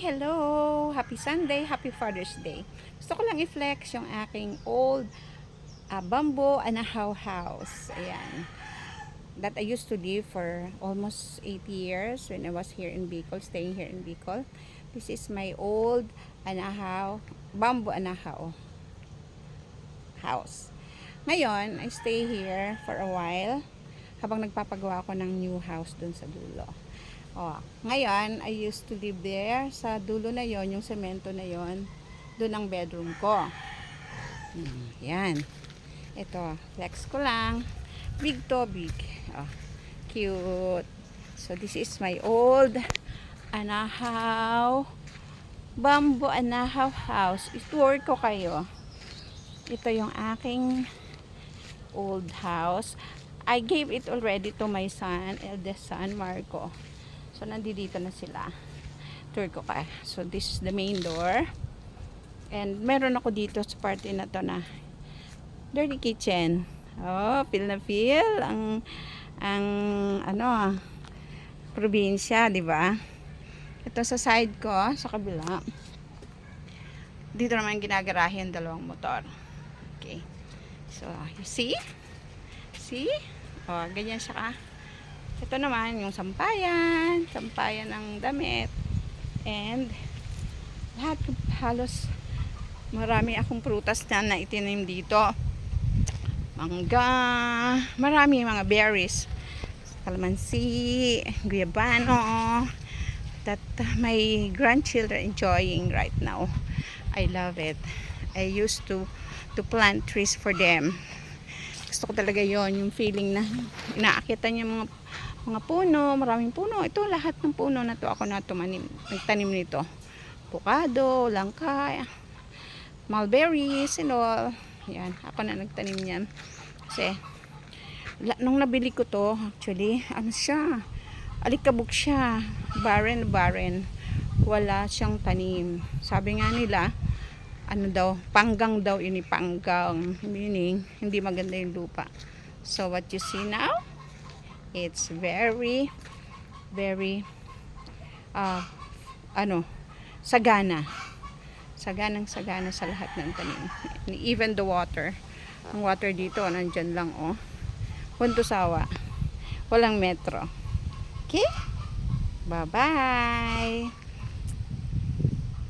Hello! Happy Sunday, happy Father's Day. Gusto ko lang i-flex yung aking old bamboo anahaw house. Ayan. That I used to live for almost 8 years when I was here in Bicol, staying here in Bicol. This is my old bamboo anahaw house. Ngayon, I stay here for a while habang nagpapagawa ko ng new house dun sa dulo. Ngayon, I used to live there. Sa dulo na yon, yung semento na yon, doon ang bedroom ko. Yan. Ito, flex ko lang. Big to big. Cute. So, this is my old bamboo anahaw house. Itour ko kayo. Ito yung aking old house. I gave it already to my son, eldest son, Marco. So, nandito na sila. Tour ko ka. So, this is the main door. And, meron ako dito sa party na to na dirty kitchen. Feel na feel. Probinsya, di ba? Ito sa side ko, sa kabila. Dito naman ginagarahe yung dalawang motor. Okay. So, you see? See? Ganyan siya ka. Ito naman yung sampayan ng damit, and lahat halos marami akong prutas na itinim dito. Mangga, marami mga berries, kalamansi, guyabano, that my grandchildren enjoying right now. I love it. I used to plant trees for them. Gusto ko talaga yon, yung feeling na inaakitan yung mga puno, maraming puno. Ito, lahat ng puno na to ako nagtanim nito. Avocado, langka, mulberries, and all. Yan, ako na nagtanim niyan. Kasi, nung nabili ko to, actually, siya, alikabok siya. Barren. Wala siyang tanim. Sabi nga nila, panggang daw, panggang. Meaning, hindi maganda yung lupa. So, what you see now, it's very sagana. Saganang-sagana sa lahat ng tanim. Even the water. Ang water dito, nandyan lang, Puntusawa. Walang metro. Okay? Bye-bye!